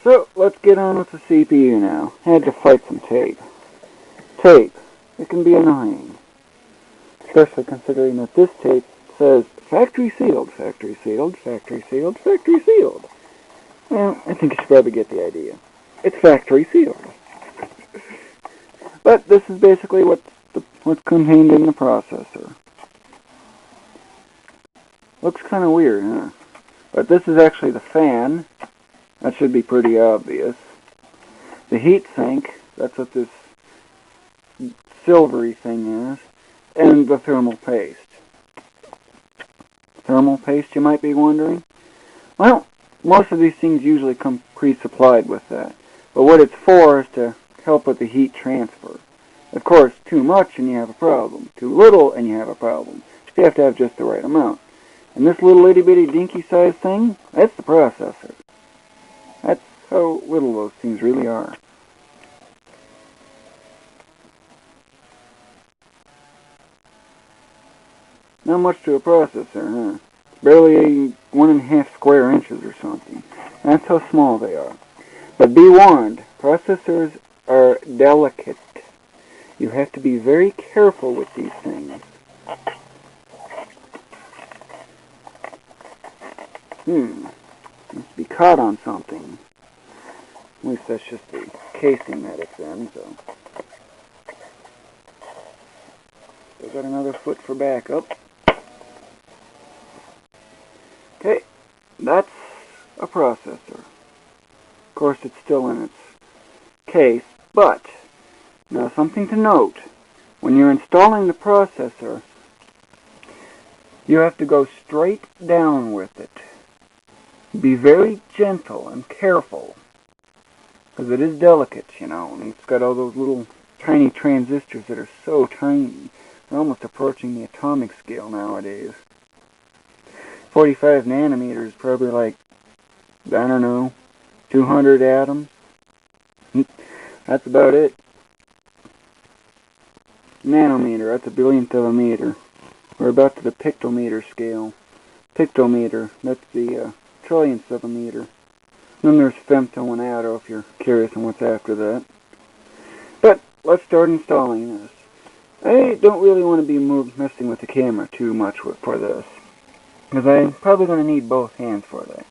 So, let's get on with the CPU now. Had to fight some tape. Tape. It can be annoying. Especially considering that this tape says factory sealed, factory sealed, factory sealed, factory sealed. Well, I think you should probably get the idea. It's factory sealed. But this is basically what's contained in the processor. Looks kind of weird, huh? But this is actually the fan. That should be pretty obvious. The heat sink, that's what this silvery thing is. And the thermal paste. Thermal paste, you might be wondering? Well, most of these things usually come pre-supplied with that. But what it's for is to help with the heat transfer. Of course, too much and you have a problem. Too little and you have a problem. You have to have just the right amount. And this little itty-bitty dinky-sized thing, that's the processor. That's how little those things really are. Not much to a processor, huh? Barely 1.5 square inches or something. That's how small they are. But be warned, processors are delicate. You have to be very careful with these things. Must be caught on something. At least that's just the casing that it's in, so. Still got another foot for backup. Okay, that's a processor. Of course, it's still in its case, but now something to note. When you're installing the processor, you have to go straight down with it. Be very gentle and careful, because it is delicate, you know, and it's got all those little tiny transistors that are so tiny. They're almost approaching the atomic scale nowadays. 45 nanometers, probably like, I don't know, 200 atoms. That's about it. Nanometer, that's a billionth of a meter. We're about to the pictometer scale. Pictometer, that's the trillionth of a meter. Then there's femto and atto if you're curious on what's after that. But let's start installing this. I don't really want to be messing with the camera too much for this, because I'm probably going to need both hands for that.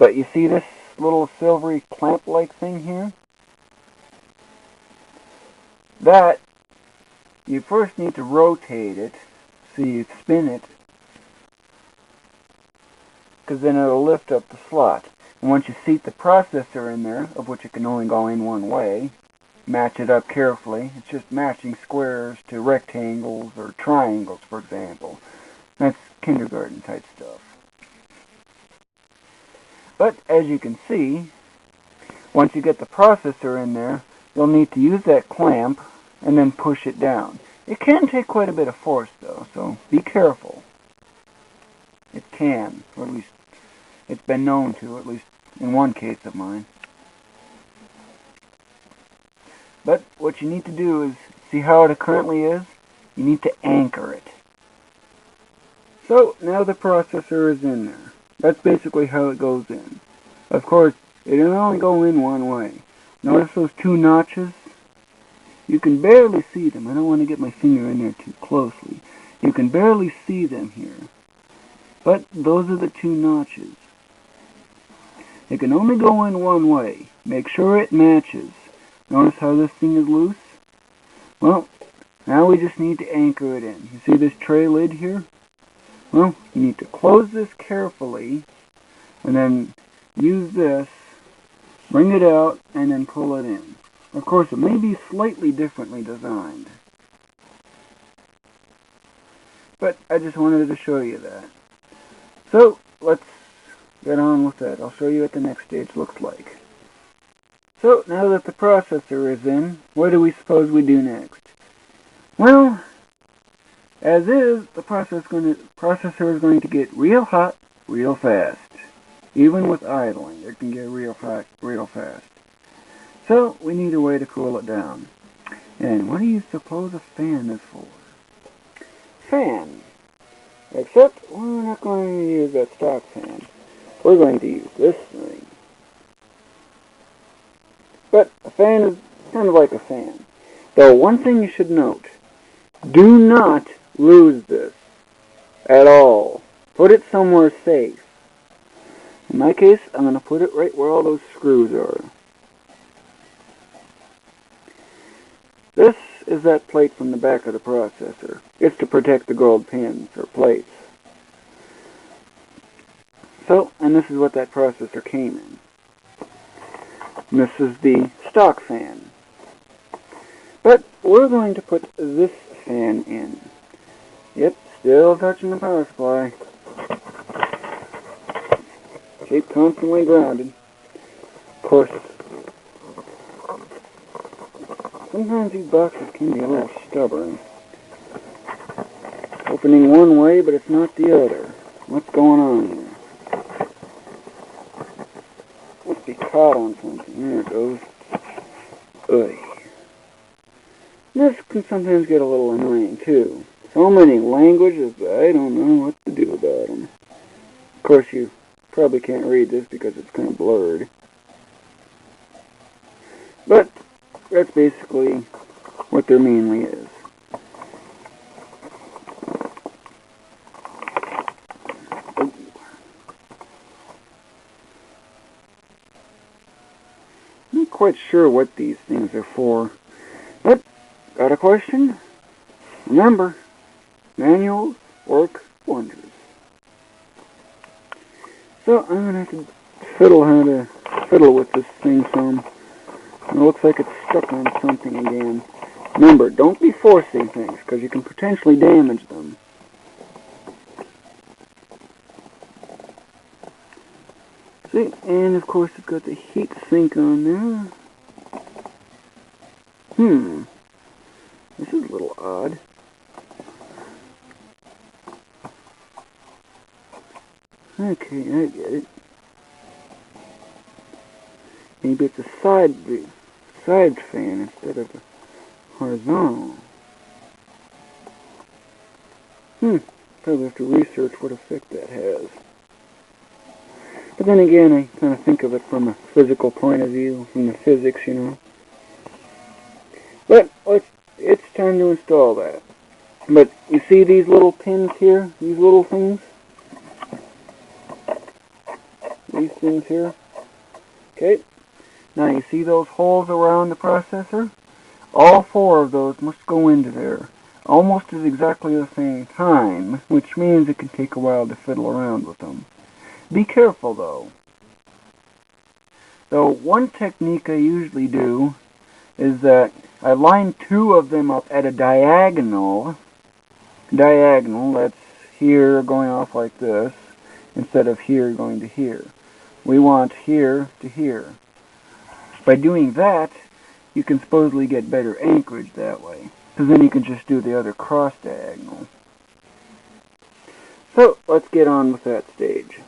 But you see this little silvery clamp-like thing here? That, you first need to rotate it, so you spin it, because then it'll lift up the slot. And once you seat the processor in there, of which it can only go in one way, match it up carefully. It's just matching squares to rectangles or triangles, for example. That's kindergarten type stuff. But as you can see, once you get the processor in there, you'll need to use that clamp and then push it down. It can take quite a bit of force though, so be careful. It can, or at least it's been known to, at least in one case of mine. But what you need to do is, see how it currently is? You need to anchor it. So, now the processor is in there. That's basically how it goes in. Of course, it will only go in one way. Notice those two notches? You can barely see them. I don't want to get my finger in there too closely. You can barely see them here. But those are the two notches. It can only go in one way. Make sure it matches. Notice how this thing is loose? Well, now we just need to anchor it in. You see this tray lid here? Well, you need to close this carefully, and then use this, bring it out, and then pull it in. Of course, it may be slightly differently designed, but I just wanted to show you that. So, let's get on with that. I'll show you what the next stage looks like. So, now that the processor is in, what do we suppose we do next? Well, as is, the processor is going to get real hot real fast. Even with idling, it can get real hot real fast. So, we need a way to cool it down. And what do you suppose a fan is for? Fan. Except, we're not going to use that stock fan. We're going to use this thing. fan is kind of like a fan. Though one thing you should note, do not lose this at all. Put it somewhere safe. In my case, I'm going to put it right where all those screws are. This is that plate from the back of the processor. It's to protect the gold pins or plates. So, and this is what that processor came in. And this is the stock fan. But we're going to put this fan in. Yep, still touching the power supply. Keep constantly grounded. Of course, sometimes these boxes can be a little stubborn. Opening one way, but it's not the other. What's going on here? Must be caught on something. There it goes. Ugh. This can sometimes get a little annoying, too. So many languages, but I don't know what to do about them. Of course, you probably can't read this because it's kind of blurred. But that's basically what there mainly is. I'm not quite sure what these things are for. But, got a question? Remember, manuals work wonders. So I'm going to have to fiddle with this thing some. It looks like it's stuck on something again. Remember, don't be forcing things, because you can potentially damage them. See, and of course it's got the heat sink on there. This is a little odd. Okay, I get it. Maybe it's a side fan instead of a horizontal. Probably have to research what effect that has. But then again, I kind of think of it from a physical point of view, from the physics, you know. But it's time to install that. But you see these little pins here? These little things? These things here? Okay. Now you see those holes around the processor? All four of those must go into there, almost at exactly the same time, which means it can take a while to fiddle around with them. Be careful though. So one technique I usually do is that I line two of them up at a diagonal. That's here going off like this, instead of here going to here. We want here to here. By doing that, you can supposedly get better anchorage that way, because then you can just do the other cross diagonal. So, let's get on with that stage.